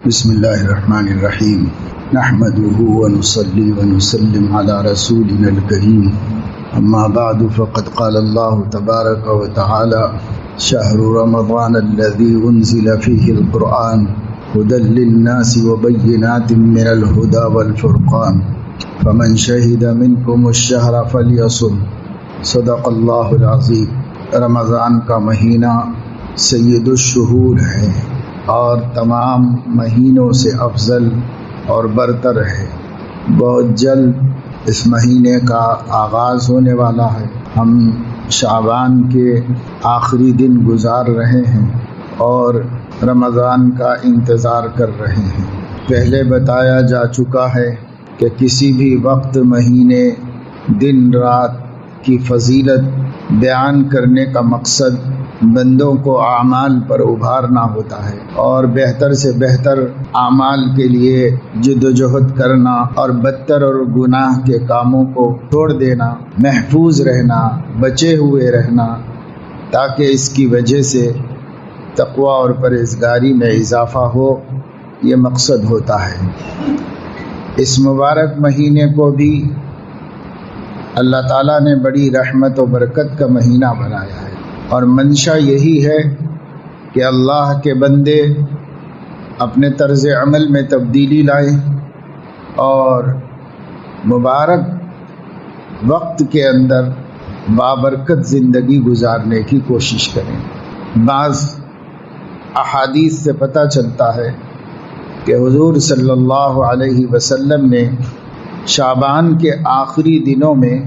بسم اللہ الرحمن الرحیم نحمده ونصلي ونسلم على رسولنا الكريم اما بعد فقد قال الله تبارك وتعالى شهر رمضان الذي انزل فيه القرآن هدى للناس وبينات من الهدى والفرقان فمن شهد منكم الشهر فليصم صدق الله العظیم۔ رمضان کا مہینہ سید الشہور ہے اور تمام مہینوں سے افضل اور برتر ہے۔ بہت جلد اس مہینے کا آغاز ہونے والا ہے۔ ہم شعبان کے آخری دن گزار رہے ہیں اور رمضان کا انتظار کر رہے ہیں۔ پہلے بتایا جا چکا ہے کہ کسی بھی وقت، مہینے، دن، رات کی فضیلت بیان کرنے کا مقصد بندوں کو اعمال پر ابھارنا ہوتا ہے اور بہتر سے بہتر اعمال کے لیے جدوجہد کرنا اور بدتر اور گناہ کے کاموں کو چھوڑ دینا، محفوظ رہنا، بچے ہوئے رہنا، تاکہ اس کی وجہ سے تقوی اور پرہیزگاری میں اضافہ ہو، یہ مقصد ہوتا ہے۔ اس مبارک مہینے کو بھی اللہ تعالیٰ نے بڑی رحمت و برکت کا مہینہ بنایا ہے اور منشا یہی ہے کہ اللہ کے بندے اپنے طرز عمل میں تبدیلی لائیں اور مبارک وقت کے اندر بابرکت زندگی گزارنے کی کوشش کریں۔ بعض احادیث سے پتہ چلتا ہے کہ حضور صلی اللہ علیہ وسلم نے شعبان کے آخری دنوں میں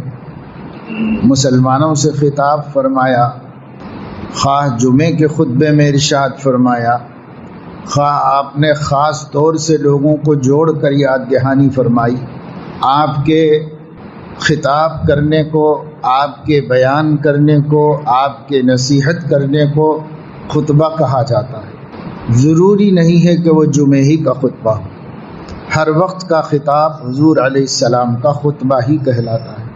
مسلمانوں سے خطاب فرمایا، خواہ جمعے کے خطبے میں ارشاد فرمایا، خواہ آپ نے خاص طور سے لوگوں کو جوڑ کر یاد دہانی فرمائی۔ آپ کے خطاب کرنے کو، آپ کے بیان کرنے کو، آپ کے نصیحت کرنے کو خطبہ کہا جاتا ہے۔ ضروری نہیں ہے کہ وہ جمعے ہی کا خطبہ ہو، ہر وقت کا خطاب حضور علیہ السلام کا خطبہ ہی کہلاتا ہے۔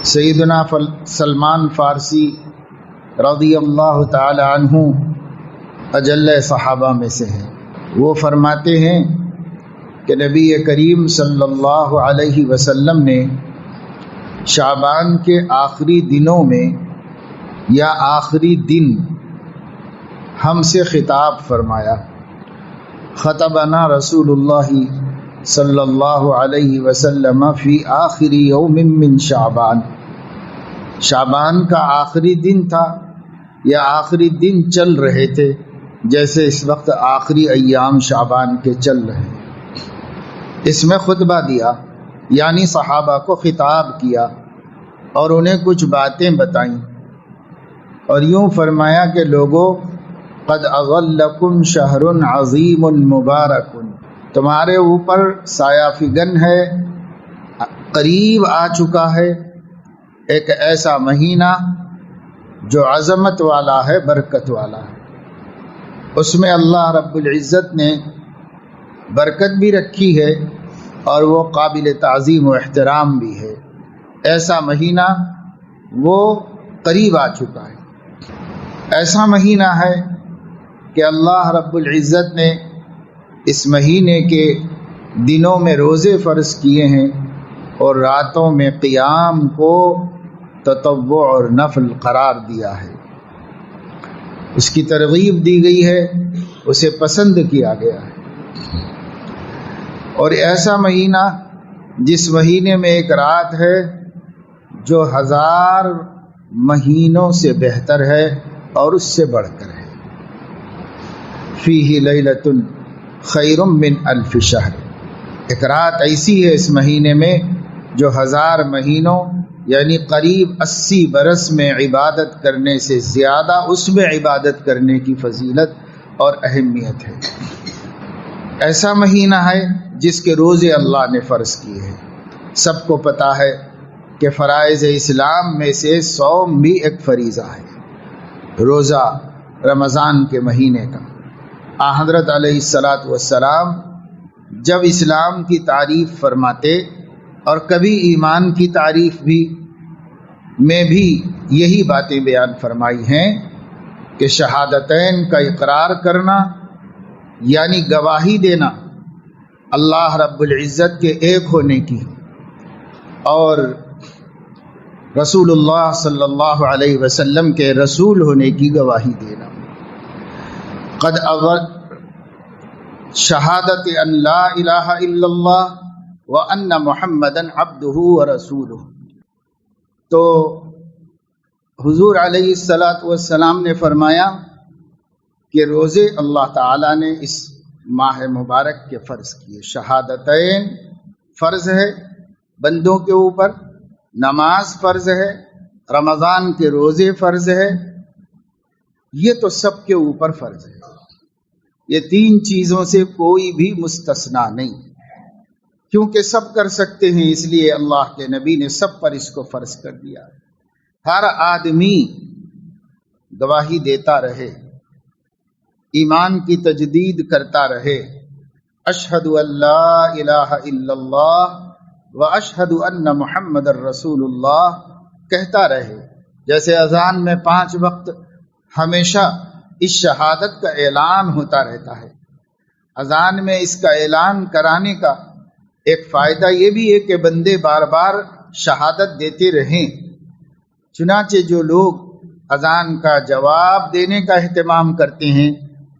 سیدنا سلمان فارسی رضی اللہ تعالی عنہ اجل صحابہ میں سے ہیں۔ وہ فرماتے ہیں کہ نبی کریم صلی اللہ علیہ وسلم نے شعبان کے آخری دنوں میں یا آخری دن ہم سے خطاب فرمایا، خطبنا رسول اللہ صلی اللہ علیہ وسلم فی آخر یوم من شعبان۔ شعبان کا آخری دن تھا یا آخری دن چل رہے تھے، جیسے اس وقت آخری ایام شعبان کے چل رہے ہیں۔ اس میں خطبہ دیا، یعنی صحابہ کو خطاب کیا اور انہیں کچھ باتیں بتائیں اور یوں فرمایا کہ لوگوں، قد اظلکم شہر عظیم مبارک، تمہارے اوپر سایہ فگن ہے، قریب آ چکا ہے ایک ایسا مہینہ جو عظمت والا ہے، برکت والا ہے۔ اس میں اللہ رب العزت نے برکت بھی رکھی ہے اور وہ قابل تعظیم و احترام بھی ہے۔ ایسا مہینہ وہ قریب آ چکا ہے۔ ایسا مہینہ ہے کہ اللہ رب العزت نے اس مہینے کے دنوں میں روزے فرض کیے ہیں اور راتوں میں قیام کو تطوع اور نفل قرار دیا ہے۔ اس کی ترغیب دی گئی ہے، اسے پسند کیا گیا ہے۔ اور ایسا مہینہ جس مہینے میں ایک رات ہے جو 1000 مہینوں سے بہتر ہے اور اس سے بڑھ کر ہے۔ فیہ لیلۃ خیر من الف شہر، ایک رات ایسی ہے اس مہینے میں جو 1000 مہینوں یعنی قریب 80 برس میں عبادت کرنے سے زیادہ اس میں عبادت کرنے کی فضیلت اور اہمیت ہے۔ ایسا مہینہ ہے جس کے روزے اللہ نے فرض کیے ہیں۔ سب کو پتہ ہے کہ فرائض اسلام میں سے صوم بھی ایک فریضہ ہے، روزہ رمضان کے مہینے کا۔ حضرت علیہ الصلاۃ والسلام جب اسلام کی تعریف فرماتے اور کبھی ایمان کی تعریف میں بھی یہی باتیں بیان فرمائی ہیں کہ شہادتین کا اقرار کرنا یعنی گواہی دینا اللہ رب العزت کے ایک ہونے کی اور رسول اللہ صلی اللہ علیہ وسلم کے رسول ہونے کی گواہی دینا۔ قد اول شہادت ان لا الہ الا اللہ وان محمدا عبدہ ورسولہ۔ تو حضور علیہ الصلاۃ والسلام نے فرمایا کہ روزے اللہ تعالیٰ نے اس ماہ مبارک کے فرض کیے۔ شہادتین فرض ہے بندوں کے اوپر، نماز فرض ہے، رمضان کے روزے فرض ہے، یہ تو سب کے اوپر فرض ہے۔ یہ تین چیزوں سے کوئی بھی مستثنا نہیں، کیونکہ سب کر سکتے ہیں، اس لیے اللہ کے نبی نے سب پر اس کو فرض کر دیا۔ ہر آدمی گواہی دیتا رہے، ایمان کی تجدید کرتا رہے، اشہد ان لا الہ الا اللہ و اشہد ان محمد الرسول اللہ کہتا رہے۔ جیسے اذان میں 5 وقت ہمیشہ اس شہادت کا اعلان ہوتا رہتا ہے۔ اذان میں اس کا اعلان کرانے کا ایک فائدہ یہ بھی ہے کہ بندے بار بار شہادت دیتے رہیں۔ چنانچہ جو لوگ اذان کا جواب دینے کا اہتمام کرتے ہیں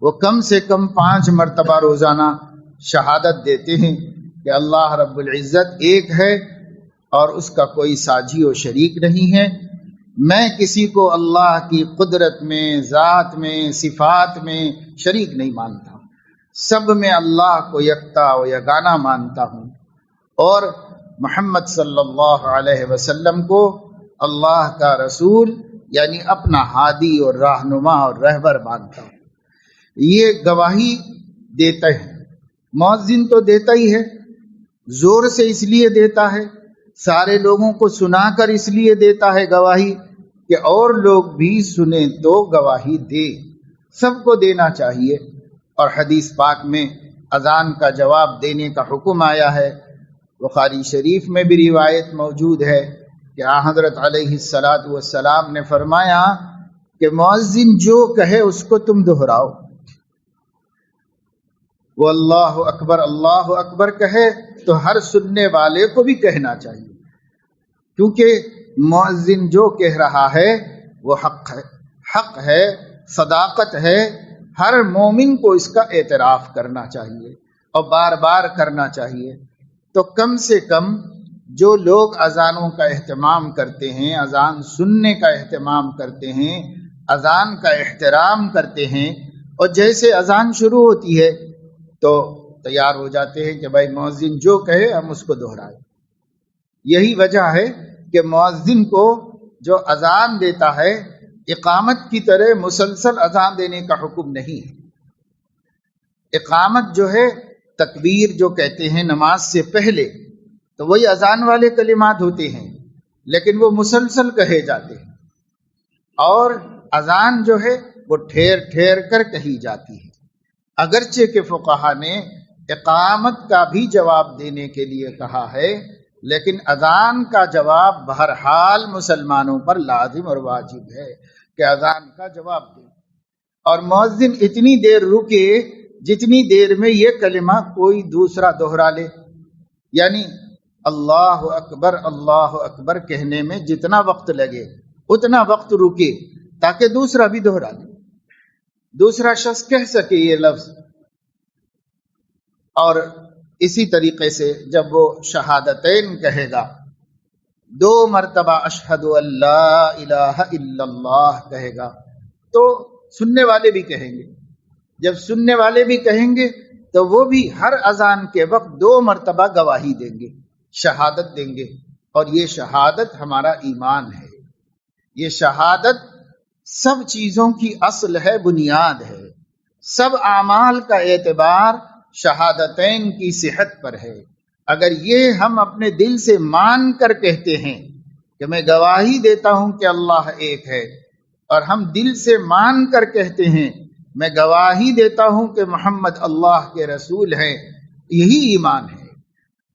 وہ کم سے کم 5 مرتبہ روزانہ شہادت دیتے ہیں کہ اللہ رب العزت ایک ہے اور اس کا کوئی ساجی و شریک نہیں ہے۔ میں کسی کو اللہ کی قدرت میں، ذات میں، صفات میں شریک نہیں مانتا، سب میں اللہ کو یکتا و یگانہ مانتا ہوں، اور محمد صلی اللہ علیہ وسلم کو اللہ کا رسول یعنی اپنا ہادی اور رہنما اور رہبر مانتا ہوں۔ یہ گواہی دیتا ہے۔ مؤذن تو دیتا ہی ہے، زور سے اس لیے دیتا ہے، سارے لوگوں کو سنا کر اس لیے دیتا ہے گواہی کہ اور لوگ بھی سنیں تو گواہی دے۔ سب کو دینا چاہیے، اور حدیث پاک میں اذان کا جواب دینے کا حکم آیا ہے۔ بخاری شریف میں بھی روایت موجود ہے کہ حضرت علیہ الصلاۃ والسلام نے فرمایا کہ مؤذن جو کہے اس کو تم دہراؤ۔ وہ اللہ اکبر کہے تو ہر سننے والے کو بھی کہنا چاہیے، کیونکہ مؤذن جو کہہ رہا ہے وہ حق ہے، صداقت ہے۔ ہر مومن کو اس کا اعتراف کرنا چاہیے اور بار بار کرنا چاہیے۔ تو کم سے کم جو لوگ اذانوں کا اہتمام کرتے ہیں، اذان سننے کا اہتمام کرتے ہیں، اذان کا احترام کرتے ہیں، اور جیسے اذان شروع ہوتی ہے تو تیار ہو جاتے ہیں کہ بھائی مؤذن جو کہے ہم اس کو دہرائیں۔ یہی وجہ ہے کہ مؤذن کو جو اذان دیتا ہے اقامت کی طرح مسلسل اذان دینے کا حکم نہیں ہے۔ اقامت جو ہے تکبیر جو کہتے ہیں نماز سے پہلے، تو وہی اذان والے کلمات ہوتے ہیں، لیکن وہ مسلسل کہے جاتے ہیں، اور اذان جو ہے وہ ٹھہر ٹھہر کر کہی جاتی ہے۔ اگرچہ کہ فقہا نے اقامت کا بھی جواب دینے کے لیے کہا ہے، لیکن اذان کا جواب بہرحال مسلمانوں پر لازم اور واجب ہے کہ اذان کا جواب دیں، اور مؤذن اتنی دیر رکے جتنی دیر میں یہ کلمہ کوئی دوسرا دوہرا لے، یعنی اللہ اکبر کہنے میں جتنا وقت لگے اتنا وقت رکے تاکہ دوسرا بھی دوہرا لے، دوسرا شخص کہہ سکے یہ لفظ۔ اور اسی طریقے سے جب وہ شہادتین کہے گا، 2 مرتبہ اشہد ان لا الہ الا اللہ کہے گا، تو سننے والے بھی کہیں گے۔ جب سننے والے بھی کہیں گے تو وہ بھی ہر اذان کے وقت 2 مرتبہ گواہی دیں گے، شہادت دیں گے، اور یہ شہادت ہمارا ایمان ہے۔ یہ شہادت سب چیزوں کی اصل ہے، بنیاد ہے۔ سب اعمال کا اعتبار شہادتین کی صحت پر ہے۔ اگر یہ ہم اپنے دل سے مان کر کہتے ہیں کہ میں گواہی دیتا ہوں کہ اللہ ایک ہے، اور ہم دل سے مان کر کہتے ہیں میں گواہی دیتا ہوں کہ محمد اللہ کے رسول ہیں، یہی ایمان ہے،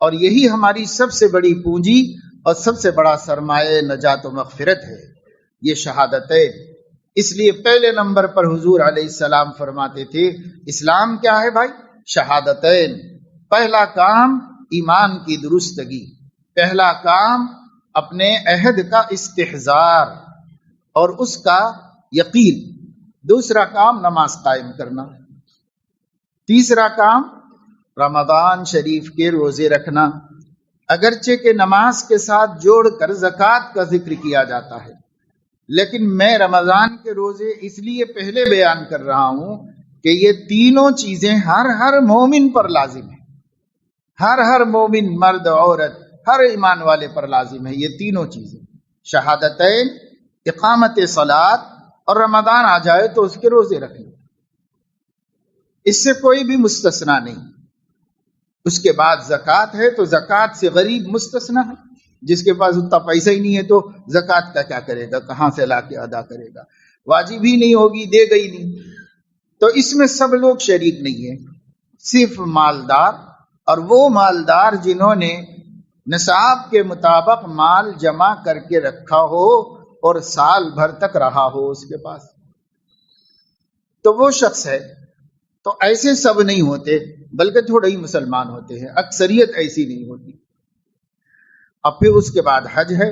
اور یہی ہماری سب سے بڑی پونجی اور سب سے بڑا سرمایہ نجات و مغفرت ہے، یہ شہادتیں۔ اس لیے پہلے نمبر پر حضور علیہ السلام فرماتے تھے اسلام کیا ہے بھائی؟ شہادتین. پہلا کام ایمان کی درستگی، پہلا کام اپنے عہد کا استحضار اور اس کا یقین، دوسرا کام نماز قائم کرنا، تیسرا کام رمضان شریف کے روزے رکھنا. اگرچہ کہ نماز کے ساتھ جوڑ کر زکوٰۃ کا ذکر کیا جاتا ہے، لیکن میں رمضان کے روزے اس لیے پہلے بیان کر رہا ہوں کہ یہ تینوں چیزیں ہر مومن پر لازم ہیں، ہر مومن، مرد عورت، ہر ایمان والے پر لازم ہے یہ تینوں چیزیں، شہادتین، اقامت صلاۃ، اور رمضان آ جائے تو اس کے روزے رکھ لیں، اس سے کوئی بھی مستثنا نہیں. اس کے بعد زکوٰۃ ہے تو زکوٰۃ سے غریب مستثنا ہے، جس کے پاس اتنا پیسہ ہی نہیں ہے تو زکوٰۃ کا کیا کرے گا، کہاں سے لا کے ادا کرے گا، واجب ہی نہیں ہوگی، دے گئی نہیں. تو اس میں سب لوگ شریک نہیں ہیں، صرف مالدار، اور وہ مالدار جنہوں نے نصاب کے مطابق مال جمع کر کے رکھا ہو اور سال بھر تک رہا ہو اس کے پاس، تو وہ شخص ہے. تو ایسے سب نہیں ہوتے، بلکہ تھوڑے ہی مسلمان ہوتے ہیں، اکثریت ایسی نہیں ہوتی. اب پھر اس کے بعد حج ہے،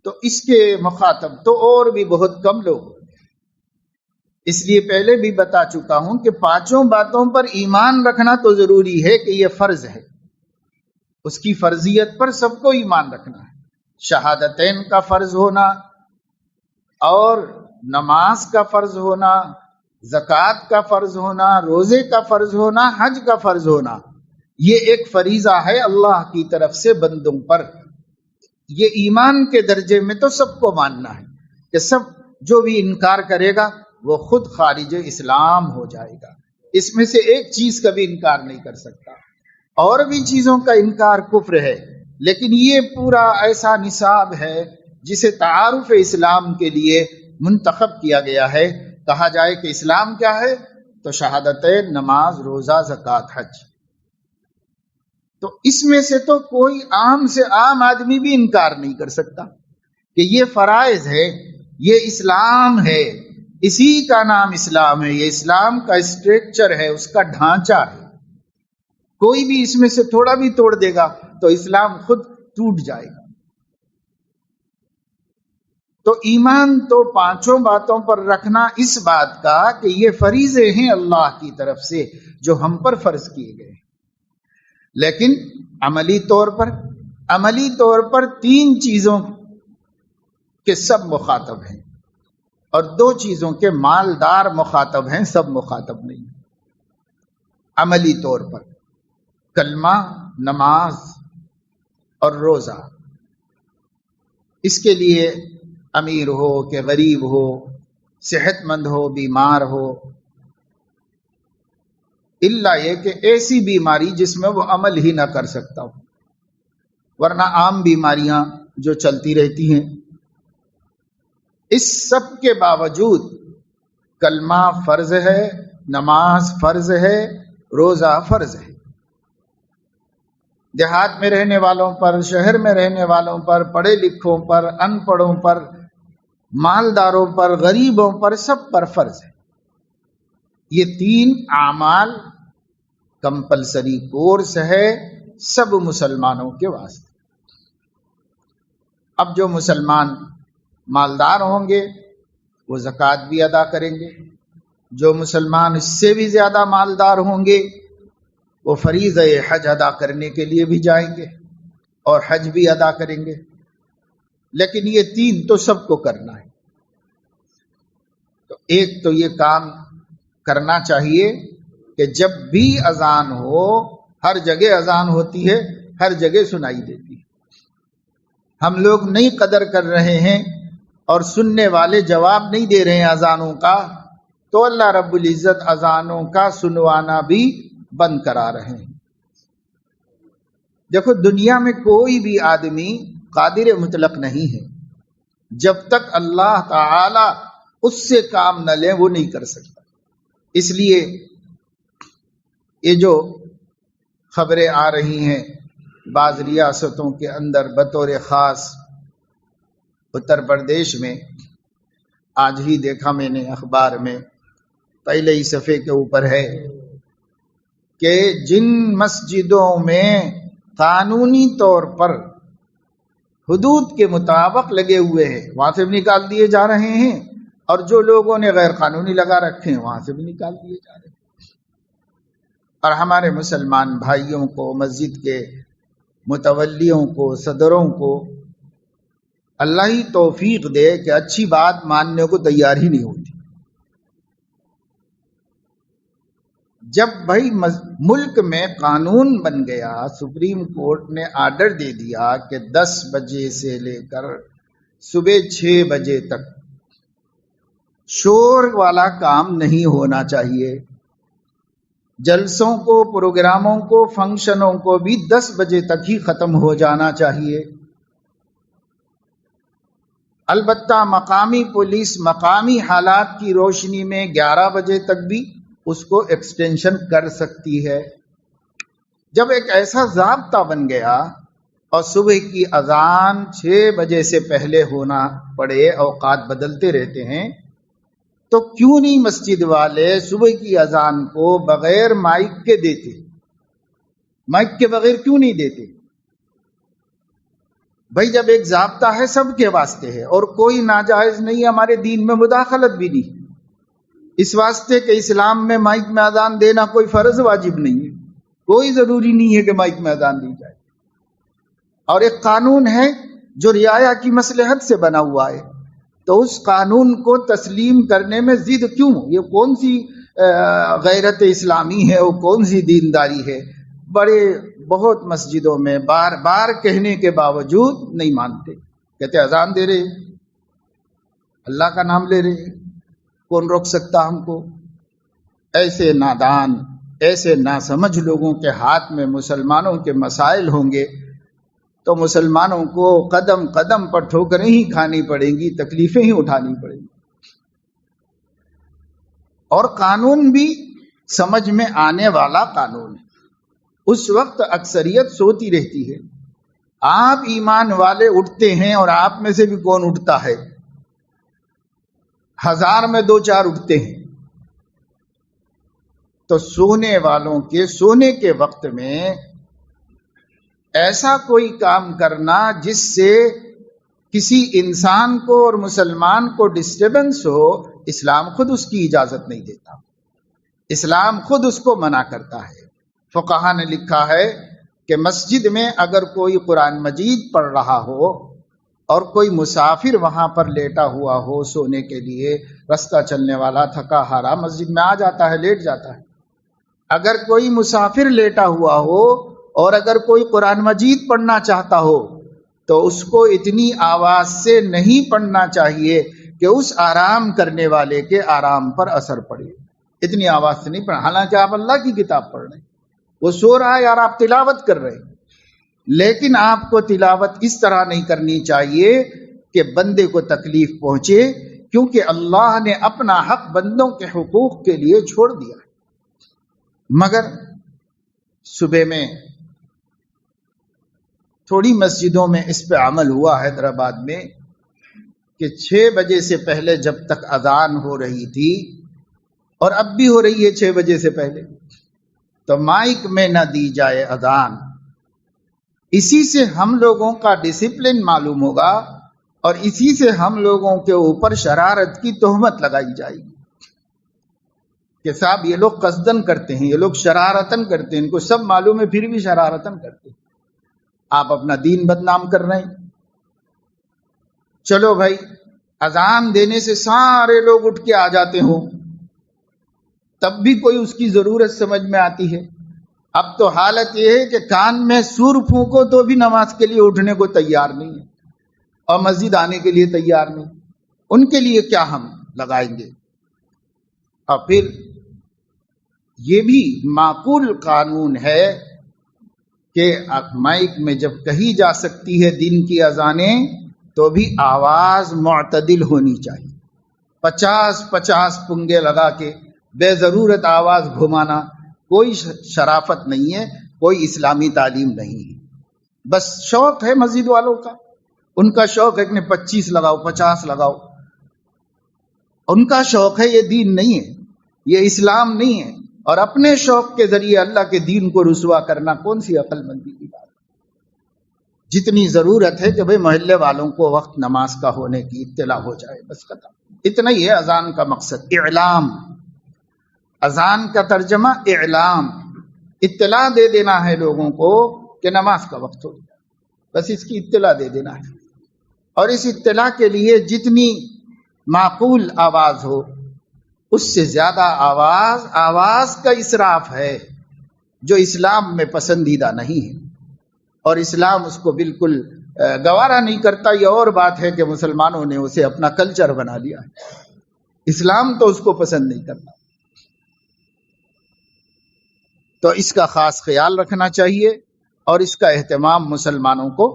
تو اس کے مخاطب تو اور بھی بہت کم لوگ. اس لیے پہلے بھی بتا چکا ہوں کہ پانچوں باتوں پر ایمان رکھنا تو ضروری ہے کہ یہ فرض ہے، اس کی فرضیت پر سب کو ایمان رکھنا ہے. شہادتین کا فرض ہونا، اور نماز کا فرض ہونا، زکوٰۃ کا فرض ہونا، روزے کا فرض ہونا، حج کا فرض ہونا، یہ ایک فریضہ ہے اللہ کی طرف سے بندوں پر. یہ ایمان کے درجے میں تو سب کو ماننا ہے کہ سب جو بھی انکار کرے گا وہ خود خارج اسلام ہو جائے گا. اس میں سے ایک چیز کا بھی انکار نہیں کر سکتا. اور بھی چیزوں کا انکار کفر ہے، لیکن یہ پورا ایسا نصاب ہے جسے تعارف اسلام کے لیے منتخب کیا گیا ہے. کہا جائے کہ اسلام کیا ہے تو شہادتین، نماز، روزہ، زکوٰۃ، حج. تو اس میں سے تو کوئی عام سے عام آدمی بھی انکار نہیں کر سکتا کہ یہ فرائض ہے، یہ اسلام ہے، اسی کا نام اسلام ہے، یہ اسلام کا اسٹرکچر ہے، اس کا ڈھانچہ ہے. کوئی بھی اس میں سے تھوڑا بھی توڑ دے گا تو اسلام خود ٹوٹ جائے گا. تو ایمان تو پانچوں باتوں پر رکھنا اس بات کا کہ یہ فریضے ہیں اللہ کی طرف سے جو ہم پر فرض کیے گئے. لیکن عملی طور پر تین چیزوں کے سب مخاطب ہیں، اور دو چیزوں کے مالدار مخاطب ہیں، سب مخاطب نہیں. عملی طور پر کلمہ، نماز اور روزہ. اس کے لیے امیر ہو کہ غریب ہو، صحت مند ہو، بیمار ہو، الا یہ کہ ایسی بیماری جس میں وہ عمل ہی نہ کر سکتا ہو، ورنہ عام بیماریاں جو چلتی رہتی ہیں. اس سب کے باوجود کلمہ فرض ہے، نماز فرض ہے، روزہ فرض ہے. دیہات میں رہنے والوں پر، شہر میں رہنے والوں پر، پڑھے لکھوں پر، ان پڑھوں پر، مالداروں پر، غریبوں پر، سب پر فرض ہے. یہ تین اعمال کمپلسری کورس ہے سب مسلمانوں کے واسطے. اب جو مسلمان مالدار ہوں گے وہ زکوٰۃ بھی ادا کریں گے، جو مسلمان اس سے بھی زیادہ مالدار ہوں گے وہ فریضہ حج ادا کرنے کے لیے بھی جائیں گے اور حج بھی ادا کریں گے. لیکن یہ تین تو سب کو کرنا ہے. تو ایک تو یہ کام کرنا چاہیے کہ جب بھی اذان ہو، ہر جگہ اذان ہوتی ہے، ہر جگہ سنائی دیتی ہے، ہم لوگ نہیں قدر کر رہے ہیں اور سننے والے جواب نہیں دے رہے ہیں اذانوں کا، تو اللہ رب العزت اذانوں کا سنوانا بھی بند کرا رہے ہیں. دیکھو دنیا میں کوئی بھی آدمی قادر مطلق نہیں ہے، جب تک اللہ تعالی اس سے کام نہ لے وہ نہیں کر سکتا. اس لیے یہ جو خبریں آ رہی ہیں بعض ریاستوں کے اندر، بطور خاص اتر پردیش میں، آج ہی دیکھا میں نے اخبار میں، پہلے ہی صفحے کے اوپر ہے کہ جن مسجدوں میں قانونی طور پر حدود کے مطابق لگے ہوئے ہیں وہاں سے بھی نکال دیے جا رہے ہیں، اور جو لوگوں نے غیر قانونی لگا رکھے ہیں وہاں سے بھی نکال دیے جا رہے ہیں۔ اور ہمارے مسلمان بھائیوں کو، مسجد کے متولیوں کو، صدروں کو اللہ ہی توفیق دے کہ اچھی بات ماننے کو تیار ہی نہیں ہوتی۔ جب بھائی ملک میں قانون بن گیا، سپریم کورٹ نے آرڈر دے دیا کہ 10 بجے سے لے کر صبح 6 بجے تک شور والا کام نہیں ہونا چاہیے، جلسوں کو، پروگراموں کو، فنکشنوں کو بھی 10 بجے تک ہی ختم ہو جانا چاہیے۔ البتہ مقامی پولیس مقامی حالات کی روشنی میں 11 بجے تک بھی اس کو ایکسٹینشن کر سکتی ہے۔ جب ایک ایسا ضابطہ بن گیا اور صبح کی اذان 6 بجے سے پہلے ہونا پڑے، اوقات بدلتے رہتے ہیں، تو کیوں نہیں مسجد والے صبح کی اذان کو بغیر مائک کے دیتے؟ مائک کے بغیر کیوں نہیں دیتے؟ بھائی جب ایک ضابطہ ہے سب کے واسطے ہے، اور کوئی ناجائز نہیں، ہمارے دین میں مداخلت بھی نہیں، اس واسطے کہ اسلام میں مائک میں اذان دینا کوئی فرض واجب نہیں ہے، کوئی ضروری نہیں ہے کہ مائک میں اذان دی جائے، اور ایک قانون ہے جو رعایا کی مصلحت سے بنا ہوا ہے، تو اس قانون کو تسلیم کرنے میں ضد کیوں؟ یہ کون سی غیرت اسلامی ہے، وہ کون سی دینداری ہے؟ بہت مسجدوں میں بار بار کہنے کے باوجود نہیں مانتے، کہتے اذان دے رہے، اللہ کا نام لے رہے، کون روک سکتا ہم کو؟ ایسے نادان، ایسے ناسمجھ لوگوں کے ہاتھ میں مسلمانوں کے مسائل ہوں گے تو مسلمانوں کو قدم قدم پر ٹھوکریں ہی کھانی پڑیں گی، تکلیفیں ہی اٹھانی پڑیں گی۔ اور قانون بھی سمجھ میں آنے والا قانون ہے، اس وقت اکثریت سوتی رہتی ہے۔ آپ ایمان والے اٹھتے ہیں، اور آپ میں سے بھی کون اٹھتا ہے؟ 1000 میں 2-4 اٹھتے ہیں۔ تو سونے والوں کے سونے کے وقت میں ایسا کوئی کام کرنا جس سے کسی انسان کو اور مسلمان کو ڈسٹربنس ہو، اسلام خود اس کی اجازت نہیں دیتا، اسلام خود اس کو منع کرتا ہے۔ فقہا نے لکھا ہے کہ مسجد میں اگر کوئی قرآن مجید پڑھ رہا ہو اور کوئی مسافر وہاں پر لیٹا ہوا ہو سونے کے لیے، رستہ چلنے والا تھکا ہارا مسجد میں آ جاتا ہے، لیٹ جاتا ہے، اگر کوئی مسافر لیٹا ہوا ہو اور اگر کوئی قرآن مجید پڑھنا چاہتا ہو تو اس کو اتنی آواز سے نہیں پڑھنا چاہیے کہ اس آرام کرنے والے کے آرام پر اثر پڑے، اتنی آواز سے نہیں پڑھنا، حالانکہ آپ اللہ کی کتاب پڑھ رہے ہیں، وہ سو رہا ہے اور آپ تلاوت کر رہے ہیں، لیکن آپ کو تلاوت اس طرح نہیں کرنی چاہیے کہ بندے کو تکلیف پہنچے، کیونکہ اللہ نے اپنا حق بندوں کے حقوق کے لیے چھوڑ دیا۔ مگر صبح میں تھوڑی مسجدوں میں اس پہ عمل ہوا حیدرآباد میں کہ 6 بجے سے پہلے جب تک اذان ہو رہی تھی، اور اب بھی ہو رہی ہے 6 بجے سے پہلے، تو مائک میں نہ دی جائے اذان۔ اسی سے ہم لوگوں کا ڈسپلن معلوم ہوگا، اور اسی سے ہم لوگوں کے اوپر شرارت کی تہمت لگائی جائے گی کہ صاحب یہ لوگ قصدن کرتے ہیں، یہ لوگ شرارتن کرتے ہیں، ان کو سب معلوم ہے پھر بھی شرارتن کرتے ہیں، آپ اپنا دین بدنام کر رہے ہیں۔ چلو بھائی، اذان دینے سے سارے لوگ اٹھ کے آ جاتے ہوں تب بھی کوئی اس کی ضرورت سمجھ میں آتی ہے۔ اب تو حالت یہ ہے کہ کان میں سور پھونکو تو بھی نماز کے لیے اٹھنے کو تیار نہیں ہے، اور مسجد آنے کے لیے تیار نہیں، ان کے لیے کیا ہم لگائیں گے؟ اور پھر یہ بھی معقول قانون ہے کہ مائک میں جب کہی جا سکتی ہے دن کی اذانیں تو بھی آواز معتدل ہونی چاہیے۔ 50 پنگے لگا کے بے ضرورت آواز گھمانا کوئی شرافت نہیں ہے، کوئی اسلامی تعلیم نہیں ہے، بس شوق ہے مسجد والوں کا، ان کا شوق ہے کہ 25 لگاؤ 50 لگاؤ، ان کا شوق ہے، یہ دین نہیں ہے، یہ اسلام نہیں ہے، اور اپنے شوق کے ذریعے اللہ کے دین کو رسوا کرنا کون سی عقل مندی کی بات ہے؟ جتنی ضرورت ہے کہ بھئی محلے والوں کو وقت نماز کا ہونے کی اطلاع ہو جائے، بس ختم. اتنا ہی ہے اذان کا مقصد، اعلام. اذان کا ترجمہ اعلام، اطلاع دے دینا ہے لوگوں کو کہ نماز کا وقت ہو گیا، بس اس کی اطلاع دے دینا ہے. اور اس اطلاع کے لیے جتنی معقول آواز ہو، اس سے زیادہ آواز کا اسراف ہے جو اسلام میں پسندیدہ نہیں ہے، اور اسلام اس کو بالکل گوارا نہیں کرتا. یہ اور بات ہے کہ مسلمانوں نے اسے اپنا کلچر بنا لیا ہے، اسلام تو اس کو پسند نہیں کرتا. تو اس کا خاص خیال رکھنا چاہیے، اور اس کا اہتمام مسلمانوں کو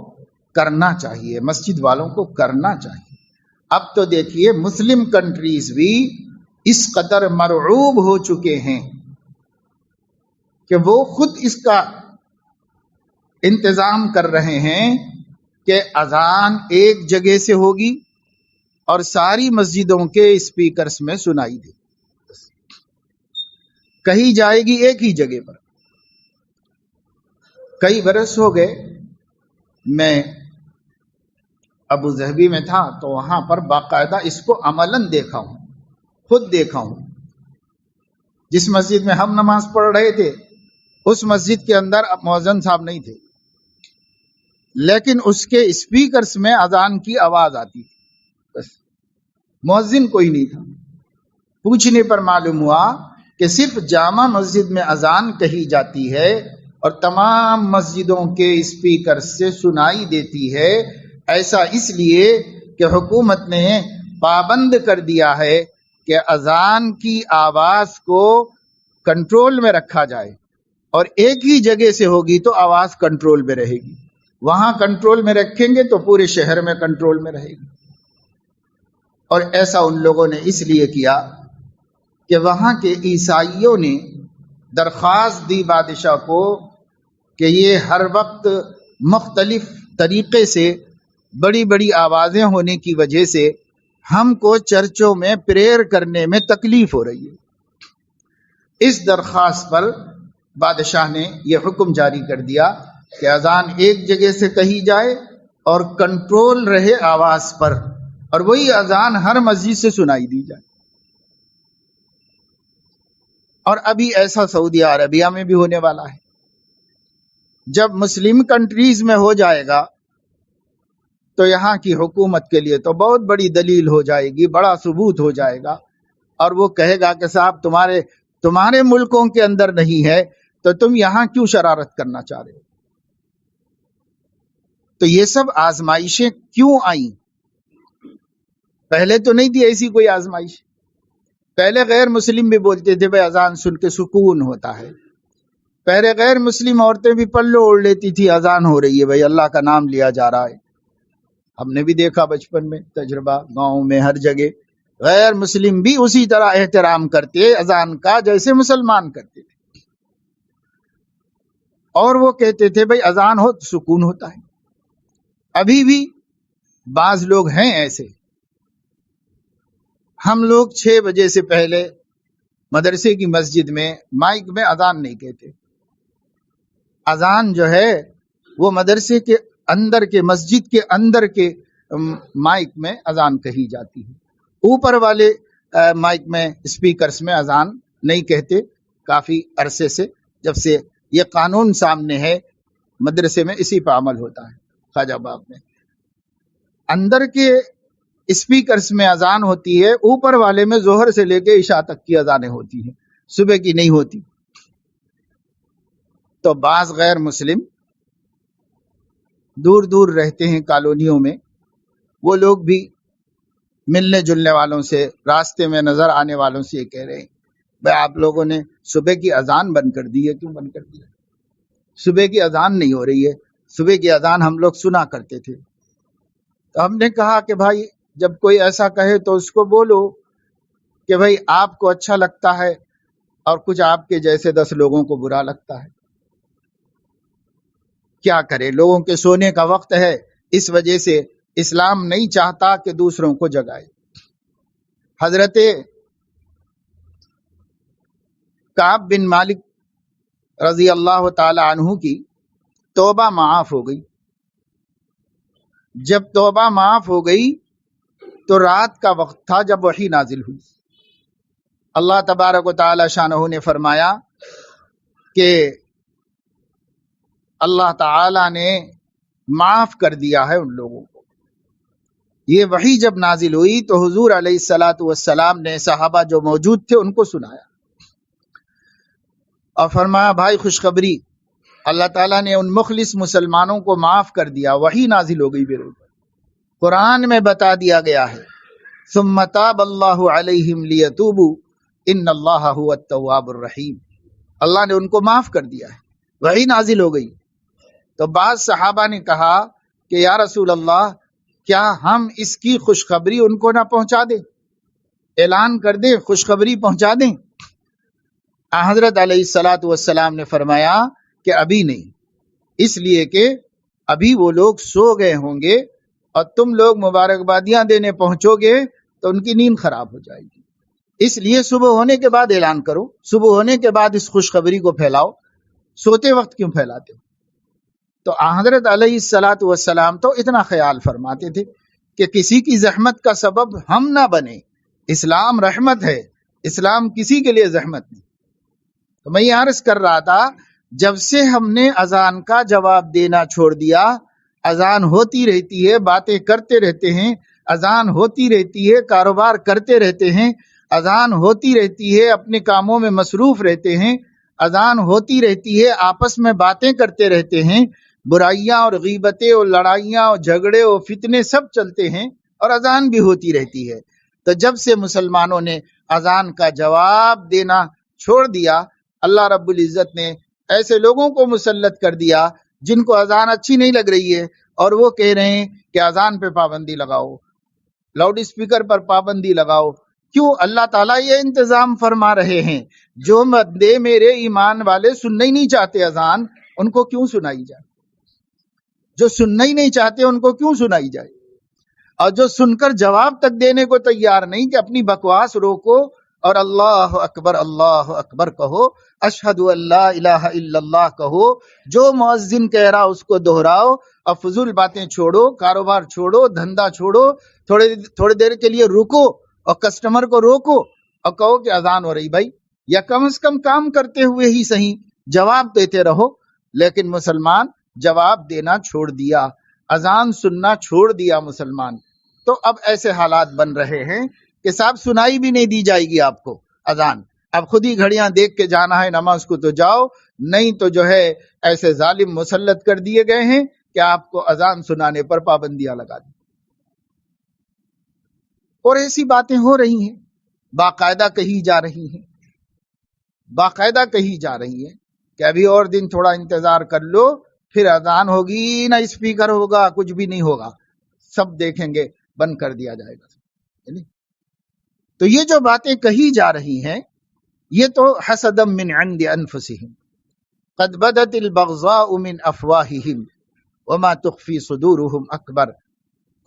کرنا چاہیے، مسجد والوں کو کرنا چاہیے. اب تو دیکھیے مسلم کنٹریز بھی اس قدر مرعوب ہو چکے ہیں کہ وہ خود اس کا انتظام کر رہے ہیں کہ اذان ایک جگہ سے ہوگی اور ساری مسجدوں کے اسپیکرز میں سنائی دے، کہی جائے گی ایک ہی جگہ پر. کئی برس ہو گئے میں ابو ظہبی میں تھا، تو وہاں پر باقاعدہ اس کو عملاً دیکھا ہوں، خود دیکھا ہوں. جس مسجد میں ہم نماز پڑھ رہے تھے اس مسجد کے اندر اب مؤذن صاحب نہیں تھے، لیکن اس کے اسپیکرز میں اذان کی آواز آتی تھی، بس مؤذن کوئی نہیں تھا. پوچھنے پر معلوم ہوا کہ صرف جامع مسجد میں اذان کہی جاتی ہے اور تمام مسجدوں کے اسپیکر سے سنائی دیتی ہے. ایسا اس لیے کہ حکومت نے پابند کر دیا ہے کہ اذان کی آواز کو کنٹرول میں رکھا جائے، اور ایک ہی جگہ سے ہوگی تو آواز کنٹرول میں رہے گی. وہاں کنٹرول میں رکھیں گے تو پورے شہر میں کنٹرول میں رہے گی. اور ایسا ان لوگوں نے اس لیے کیا کہ وہاں کے عیسائیوں نے درخواست دی بادشاہ کو کہ یہ ہر وقت مختلف طریقے سے بڑی بڑی آوازیں ہونے کی وجہ سے ہم کو چرچوں میں پریئر کرنے میں تکلیف ہو رہی ہے. اس درخواست پر بادشاہ نے یہ حکم جاری کر دیا کہ اذان ایک جگہ سے کہی جائے اور کنٹرول رہے آواز پر، اور وہی اذان ہر مسجد سے سنائی دی جائے. اور ابھی ایسا سعودی عربیہ میں بھی ہونے والا ہے. جب مسلم کنٹریز میں ہو جائے گا تو یہاں کی حکومت کے لیے تو بہت بڑی دلیل ہو جائے گی، بڑا ثبوت ہو جائے گا، اور وہ کہے گا کہ صاحب تمہارے ملکوں کے اندر نہیں ہے تو تم یہاں کیوں شرارت کرنا چاہ رہے ہو؟ تو یہ سب آزمائشیں کیوں آئیں؟ پہلے تو نہیں تھی ایسی کوئی آزمائش. پہلے غیر مسلم بھی بولتے تھے بھائی اذان سن کے سکون ہوتا ہے. پہلے غیر مسلم عورتیں بھی پلو اوڑھ لیتی تھی، اذان ہو رہی ہے بھائی اللہ کا نام لیا جا رہا ہے. ہم نے بھی دیکھا بچپن میں تجربہ، گاؤں میں ہر جگہ غیر مسلم بھی اسی طرح احترام کرتے اذان کا جیسے مسلمان کرتے تھے، اور وہ کہتے تھے بھائی اذان ہو تو سکون ہوتا ہے. ابھی بھی بعض لوگ ہیں ایسے. ہم لوگ 6 بجے سے پہلے مدرسے کی مسجد میں مائک میں اذان نہیں کہتے. اذان جو ہے وہ مدرسے کے اندر کے، مسجد کے اندر کے مائک میں اذان کہی جاتی ہے. اوپر والے مائک میں، اسپیکرز میں اذان نہیں کہتے. کافی عرصے سے جب سے یہ قانون سامنے ہے مدرسے میں اسی پہ عمل ہوتا ہے. خواجہ باغ میں اندر کے اسپیکرز میں اذان ہوتی ہے، اوپر والے میں ظہر سے لے کے عشاء تک کی اذانیں ہوتی ہیں، صبح کی نہیں ہوتی. تو بعض غیر مسلم دور دور رہتے ہیں کالونیوں میں، وہ لوگ بھی ملنے جلنے والوں سے، راستے میں نظر آنے والوں سے یہ کہہ رہے ہیں بھائی آپ لوگوں نے صبح کی اذان بند کر دی ہے. کیوں بند کر دی ہے؟ صبح کی اذان نہیں ہو رہی ہے. صبح کی اذان ہم لوگ سنا کرتے تھے. تو ہم نے کہا کہ بھائی جب کوئی ایسا کہے تو اس کو بولو کہ بھائی آپ کو اچھا لگتا ہے اور کچھ آپ کے جیسے 10 لوگوں کو برا لگتا ہے. کیا کرے، لوگوں کے سونے کا وقت ہے، اس وجہ سے اسلام نہیں چاہتا کہ دوسروں کو جگائے. حضرت کعب بن مالک رضی اللہ تعالی عنہ کی توبہ معاف ہو گئی. جب توبہ معاف ہو گئی تو رات کا وقت تھا جب وحی نازل ہوئی. اللہ تبارک و تعالی شانہ نے فرمایا کہ اللہ تعالی نے معاف کر دیا ہے ان لوگوں کو. یہ وحی جب نازل ہوئی تو حضور علیہ الصلاۃ والسلام نے صحابہ جو موجود تھے ان کو سنایا اور فرمایا بھائی خوشخبری، اللہ تعالیٰ نے ان مخلص مسلمانوں کو معاف کر دیا. وحی نازل ہو گئی میرے اوپر، قرآن میں بتا دیا گیا ہے ثم تاب اللہ علیہم لیتوبوا ان اللہ هو التواب الرحیم. اللہ نے ان کو معاف کر دیا ہے، وحی نازل ہو گئی. تو بعض صحابہ نے کہا کہ یا رسول اللہ کیا ہم اس کی خوشخبری ان کو نہ پہنچا دیں، اعلان کر دیں، خوشخبری پہنچا دیں؟ حضرت علیہ الصلاۃ والسلام نے فرمایا کہ ابھی نہیں، اس لیے کہ ابھی وہ لوگ سو گئے ہوں گے اور تم لوگ مبارکبادیاں دینے پہنچو گے تو ان کی نیند خراب ہو جائے گی. اس لیے صبح ہونے کے بعد اعلان کرو، صبح ہونے کے بعد اس خوشخبری کو پھیلاؤ، سوتے وقت کیوں پھیلاتے ہو؟ تو حضرت علیہ الصلاۃ والسلام تو اتنا خیال فرماتے تھے کہ کسی کی زحمت کا سبب ہم نہ بنے. اسلام رحمت ہے، اسلام کسی کے لیے زحمت نہیں. تو میں یہ عرض کر رہا تھا جب سے ہم نے اذان کا جواب دینا چھوڑ دیا، اذان ہوتی رہتی ہے، باتیں کرتے رہتے ہیں، اذان ہوتی رہتی ہے، کاروبار کرتے رہتے ہیں، اذان ہوتی رہتی ہے، اپنے کاموں میں مصروف رہتے ہیں، اذان ہوتی رہتی ہے، آپس میں باتیں کرتے رہتے ہیں، برائیاں اور غیبتیں اور لڑائیاں اور جھگڑے اور فتنے سب چلتے ہیں اور اذان بھی ہوتی رہتی ہے. تو جب سے مسلمانوں نے اذان کا جواب دینا چھوڑ دیا، اللہ رب العزت نے ایسے لوگوں کو مسلط کر دیا جن کو اذان اچھی نہیں لگ رہی ہے اور وہ کہہ رہے ہیں کہ اذان پہ پابندی لگاؤ، لاؤڈ اسپیکر پر پابندی لگاؤ. کیوں؟ اللہ تعالیٰ یہ انتظام فرما رہے ہیں جو بندے میرے ایمان والے سننا ہی نہیں چاہتے اذان، ان کو کیوں سنائی جائے؟ جو سننا ہی نہیں چاہتے ان کو کیوں سنائی جائے؟ اور جو سن کر جواب تک دینے کو تیار نہیں کہ اپنی بکواس روکو اور اللہ اکبر کہو، اشہد ان لا الہ الا اللہ کہو، جو مؤذن کہہ رہا اس کو دہراؤ اور فضول باتیں چھوڑو، کاروبار چھوڑو، دھندا چھوڑو، تھوڑی دیر کے لیے رکو اور کسٹمر کو روکو اور کہو کہ اذان ہو رہی. بھائی یا کم از کم کام کرتے ہوئے ہی صحیح جواب دیتے رہو. لیکن مسلمان جواب دینا چھوڑ دیا، اذان سننا چھوڑ دیا مسلمان. تو اب ایسے حالات بن رہے ہیں کہ صاحب سنائی بھی نہیں دی جائے گی آپ کو اذان. اب خود ہی گھڑیاں دیکھ کے جانا ہے نماز کو تو جاؤ، نہیں تو جو ہے ایسے ظالم مسلط کر دیے گئے ہیں کہ آپ کو اذان سنانے پر پابندیاں لگا دی. اور ایسی باتیں ہو رہی ہیں، باقاعدہ کہی جا رہی ہیں، باقاعدہ کہی جا رہی ہیں کہ ابھی اور دن تھوڑا انتظار کر لو، پھر اذان ہوگی، نہ اسپیکر ہوگا، کچھ بھی نہیں ہوگا، سب دیکھیں گے، بند کر دیا جائے گا. تو یہ جو باتیں کہی جا رہی ہیں یہ تو حسدا من عند انفسهم قد بدت البغضاء من افواههم وما تخفي صدورهم اکبر.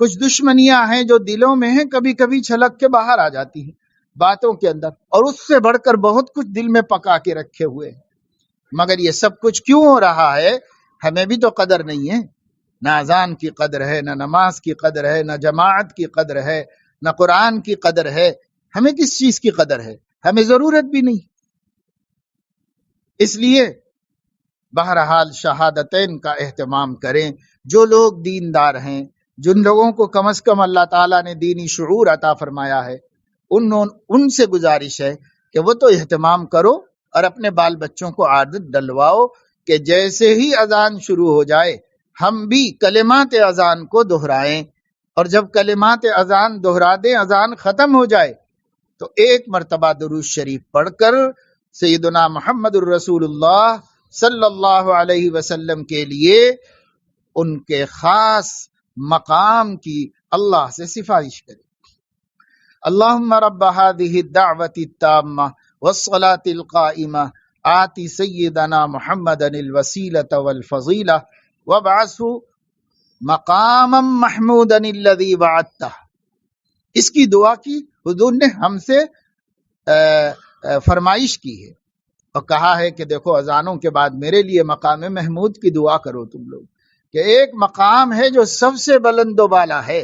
کچھ دشمنیاں ہیں جو دلوں میں ہیں، کبھی کبھی چھلک کے باہر آ جاتی ہیں باتوں کے اندر، اور اس سے بڑھ کر بہت کچھ دل میں پکا کے رکھے ہوئے ہیں. مگر یہ سب کچھ کیوں ہو رہا ہے؟ ہمیں بھی تو قدر نہیں ہے، نہ اذان کی قدر ہے، نہ نماز کی قدر ہے، نہ جماعت کی قدر ہے، نہ قرآن کی قدر ہے. ہمیں کس چیز کی قدر ہے؟ ہمیں ضرورت بھی نہیں. اس لیے بہرحال شہادتین کا اہتمام کریں. جو لوگ دیندار ہیں، جن لوگوں کو کم از کم اللہ تعالیٰ نے دینی شعور عطا فرمایا ہے، ان سے گزارش ہے کہ وہ تو اہتمام کرو اور اپنے بال بچوں کو عادت ڈلواؤ کہ جیسے ہی اذان شروع ہو جائے ہم بھی کلمات اذان کو دہرائیں، اور جب کلمات اذان دہرا دیں، اذان ختم ہو جائے تو ایک مرتبہ درود شریف پڑھ کر سیدنا محمد الرسول اللہ صلی اللہ علیہ وسلم کے لیے ان کے خاص مقام کی اللہ سے سفارش کریں. اللہم رب هذه الدعوة التامة والصلاة القائمة آتی سیدنا محمد الوسیلة والفضیلہ وابعثه مقاما محمودا الذی وعدتہ. اس کی دعا کی حضور نے ہم سے فرمائش کی ہے اور کہا ہے کہ دیکھو اذانوں کے بعد میرے لیے مقام محمود کی دعا کرو تم لوگ، کہ ایک مقام ہے جو سب سے بلند و بالا ہے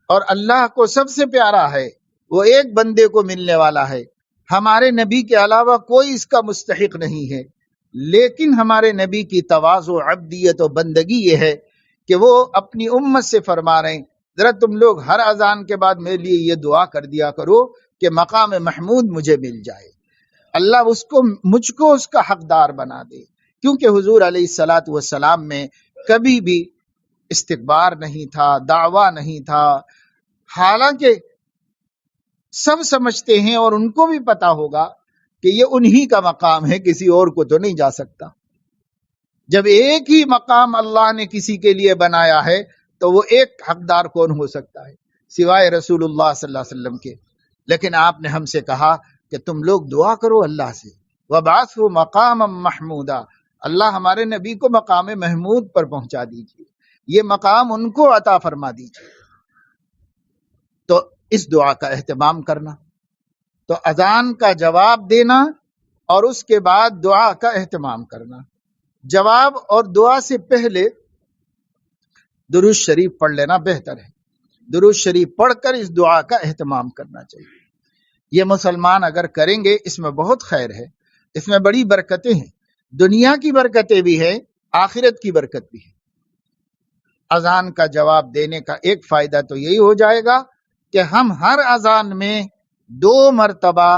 اور اللہ کو سب سے پیارا ہے، وہ ایک بندے کو ملنے والا ہے، ہمارے نبی کے علاوہ کوئی اس کا مستحق نہیں ہے، لیکن ہمارے نبی کی تواضع، عبدیت و بندگی یہ ہے کہ وہ اپنی امت سے فرما رہے ہیں ذرا تم لوگ ہر اذان کے بعد میرے لیے یہ دعا کر دیا کرو کہ مقام محمود مجھے مل جائے، اللہ مجھ کو اس کا حقدار بنا دے، کیونکہ حضور علیہ الصلاۃ والسلام میں کبھی بھی استکبار نہیں تھا، دعویٰ نہیں تھا، حالانکہ سب سمجھتے ہیں اور ان کو بھی پتا ہوگا کہ یہ انہی کا مقام ہے، کسی اور کو تو نہیں جا سکتا۔ جب ایک ہی مقام اللہ نے کسی کے لیے بنایا ہے تو وہ ایک حقدار کون ہو سکتا ہے سوائے رسول اللہ صلی اللہ علیہ وسلم کے؟ لیکن آپ نے ہم سے کہا کہ تم لوگ دعا کرو اللہ سے، وَبَعَثْهُ مَقَامًا مَحْمُودًا، اللہ ہمارے نبی کو مقام محمود پر پہنچا دیجیے، یہ مقام ان کو عطا فرما دیجیے۔ تو اس دعا کا اہتمام کرنا، تو اذان کا جواب دینا اور اس کے بعد دعا کا اہتمام کرنا۔ جواب اور دعا سے پہلے درود شریف پڑھ لینا بہتر ہے، درود شریف پڑھ کر اس دعا کا اہتمام کرنا چاہیے۔ یہ مسلمان اگر کریں گے اس میں بہت خیر ہے، اس میں بڑی برکتیں ہیں، دنیا کی برکتیں بھی ہیں، آخرت کی برکت بھی ہے۔ اذان کا جواب دینے کا ایک فائدہ تو یہی ہو جائے گا کہ ہم ہر اذان میں 2 مرتبہ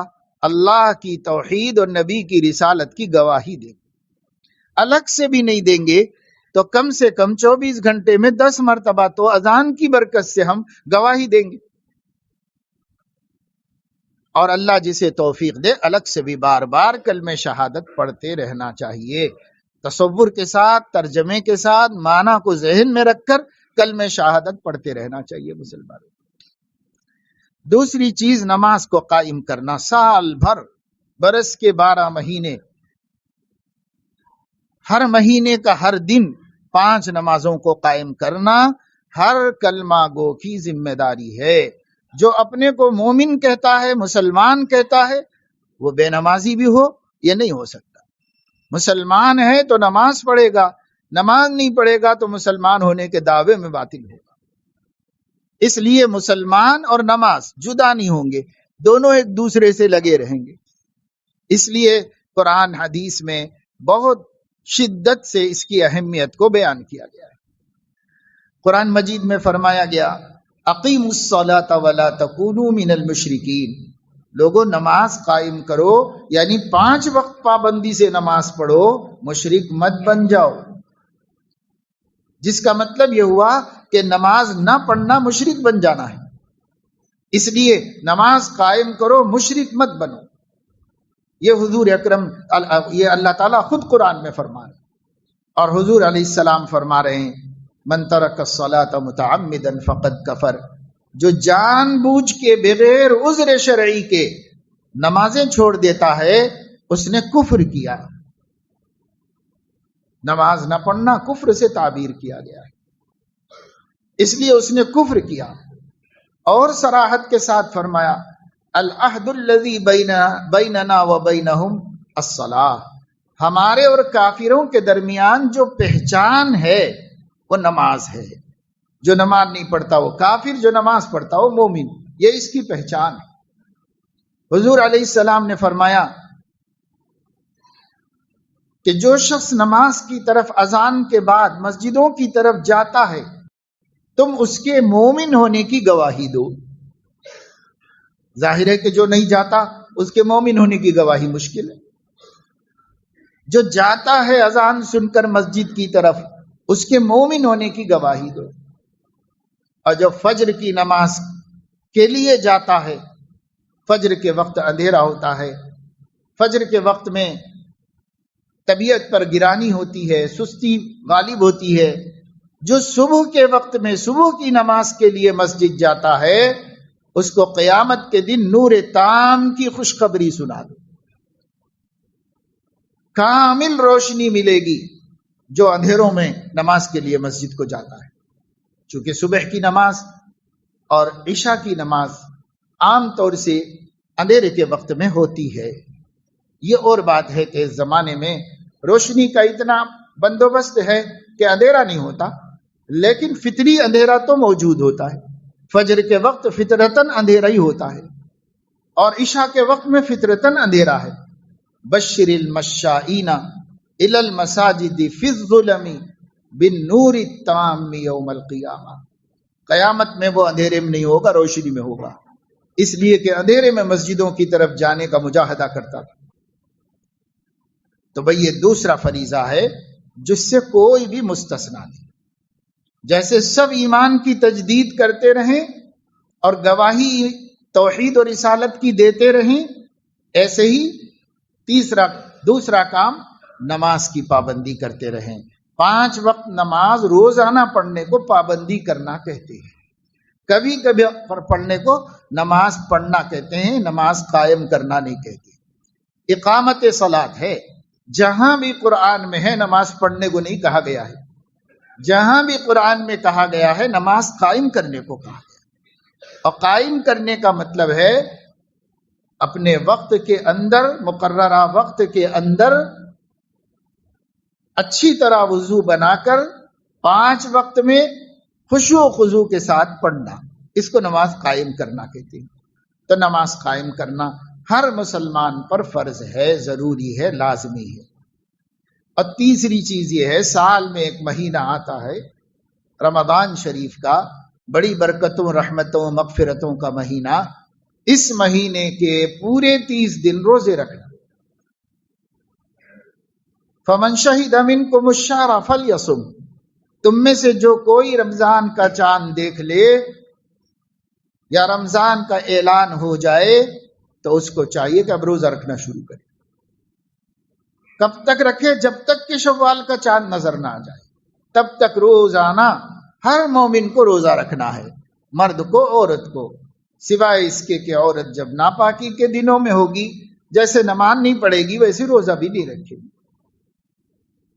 اللہ کی توحید اور نبی کی رسالت کی گواہی دیں گے، الگ سے بھی نہیں دیں گے تو کم سے کم 24 گھنٹے میں 10 مرتبہ تو اذان کی برکت سے ہم گواہی دیں گے۔ اور اللہ جسے توفیق دے الگ سے بھی بار بار کلمہ شہادت پڑھتے رہنا چاہیے، تصور کے ساتھ، ترجمے کے ساتھ، معنی کو ذہن میں رکھ کر کلمہ شہادت پڑھتے رہنا چاہیے مسلمانوں۔ دوسری چیز نماز کو قائم کرنا، سال بھر، برس کے 12 مہینے، ہر مہینے کا ہر دن 5 نمازوں کو قائم کرنا ہر کلمہ گو کی ذمہ داری ہے۔ جو اپنے کو مومن کہتا ہے، مسلمان کہتا ہے، وہ بے نمازی بھی ہو یہ نہیں ہو سکتا۔ مسلمان ہے تو نماز پڑھے گا، نماز نہیں پڑھے گا تو مسلمان ہونے کے دعوے میں باطل ہوگا۔ اس لیے مسلمان اور نماز جدا نہیں ہوں گے، دونوں ایک دوسرے سے لگے رہیں گے۔ اس لیے قرآن حدیث میں بہت شدت سے اس کی اہمیت کو بیان کیا گیا ہے۔ قرآن مجید میں فرمایا گیا اقیموا الصلاۃ ولا تکونوا من المشرکین، لوگوں نماز قائم کرو، یعنی 5 وقت پابندی سے نماز پڑھو، مشرک مت بن جاؤ۔ جس کا مطلب یہ ہوا کہ نماز نہ پڑھنا مشرک بن جانا ہے، اس لیے نماز قائم کرو، مشرک مت بنو۔ یہ حضور اکرم، یہ اللہ تعالیٰ خود قرآن میں فرما رہے ہیں، اور حضور علیہ السلام فرما رہے ہیں من ترک الصلاۃ متعمدا فقد کفر، جو جان بوجھ کے بغیر عذر شرعی کے نمازیں چھوڑ دیتا ہے اس نے کفر کیا۔ نماز نہ پڑھنا کفر سے تعبیر کیا گیا ہے، اس لیے اس نے کفر کیا۔ اور صراحت کے ساتھ فرمایا العہد الذی بیننا وبینہم الصلاۃ، ہمارے اور کافروں کے درمیان جو پہچان ہے وہ نماز ہے۔ جو نماز نہیں پڑھتا وہ کافر، جو نماز پڑھتا وہ مومن، یہ اس کی پہچان ہے۔ حضور علیہ السلام نے فرمایا کہ جو شخص نماز کی طرف اذان کے بعد مسجدوں کی طرف جاتا ہے تم اس کے مومن ہونے کی گواہی دو۔ ظاہر ہے کہ جو نہیں جاتا اس کے مومن ہونے کی گواہی مشکل ہے۔ جو جاتا ہے اذان سن کر مسجد کی طرف اس کے مومن ہونے کی گواہی دو۔ اور جو فجر کی نماز کے لیے جاتا ہے، فجر کے وقت اندھیرا ہوتا ہے، فجر کے وقت میں طبیعت پر گرانی ہوتی ہے، سستی غالب ہوتی ہے، جو صبح کے وقت میں صبح کی نماز کے لیے مسجد جاتا ہے اس کو قیامت کے دن نور تام کی خوشخبری سنا دو، کامل روشنی ملے گی جو اندھیروں میں نماز کے لیے مسجد کو جاتا ہے۔ چونکہ صبح کی نماز اور عشاء کی نماز عام طور سے اندھیرے کے وقت میں ہوتی ہے۔ یہ اور بات ہے کہ اس زمانے میں روشنی کا اتنا بندوبست ہے کہ اندھیرا نہیں ہوتا، لیکن فطری اندھیرا تو موجود ہوتا ہے۔ فجر کے وقت فطرتاً اندھیرا ہی ہوتا ہے، اور عشاء کے وقت میں فطرتاً اندھیرا ہے۔ بشر المشائین الی المساجد فی الظلم بالنور التام یوم القیامہ، قیامت میں وہ اندھیرے میں نہیں ہوگا، روشنی میں ہوگا، اس لیے کہ اندھیرے میں مسجدوں کی طرف جانے کا مجاہدہ کرتا تھا۔ تو بھئی یہ دوسرا فریضہ ہے جس سے کوئی بھی مستثنا نہیں۔ جیسے سب ایمان کی تجدید کرتے رہیں اور گواہی توحید اور رسالت کی دیتے رہیں، ایسے ہی دوسرا کام نماز کی پابندی کرتے رہیں۔ 5 وقت نماز روزانہ پڑھنے کو پابندی کرنا کہتے ہیں، کبھی کبھی پڑھنے کو نماز پڑھنا کہتے ہیں، نماز قائم کرنا نہیں کہتے۔ اقامت صلاۃ ہے، جہاں بھی قرآن میں ہے نماز پڑھنے کو نہیں کہا گیا ہے، جہاں بھی قرآن میں کہا گیا ہے نماز قائم کرنے کو کہا گیا۔ اور قائم کرنے کا مطلب ہے اپنے وقت کے اندر، مقررہ وقت کے اندر اچھی طرح وضو بنا کر 5 وقت میں خشوع و خضوع کے ساتھ پڑھنا، اس کو نماز قائم کرنا کہتے ہیں۔ تو نماز قائم کرنا ہر مسلمان پر فرض ہے، ضروری ہے، لازمی ہے۔ اور تیسری چیز یہ ہے، سال میں ایک مہینہ آتا ہے رمضان شریف کا، بڑی برکتوں، رحمتوں، مغفرتوں کا مہینہ۔ اس مہینے کے پورے 30 دن روزے رکھنا۔ فمن شہد منکم الشہر فلیصم، تم میں سے جو کوئی رمضان کا چاند دیکھ لے یا رمضان کا اعلان ہو جائے تو اس کو چاہیے کہ اب روزہ رکھنا شروع کرے۔ کب تک رکھے؟ جب تک کہ شوال کا چاند نظر نہ آ جائے، تب تک روزانہ ہر مومن کو روزہ رکھنا ہے، مرد کو، عورت کو، سوائے اس کے کہ عورت جب ناپاکی کے دنوں میں ہوگی، جیسے نماز نہیں پڑھے گی ویسے روزہ بھی نہیں رکھے گی۔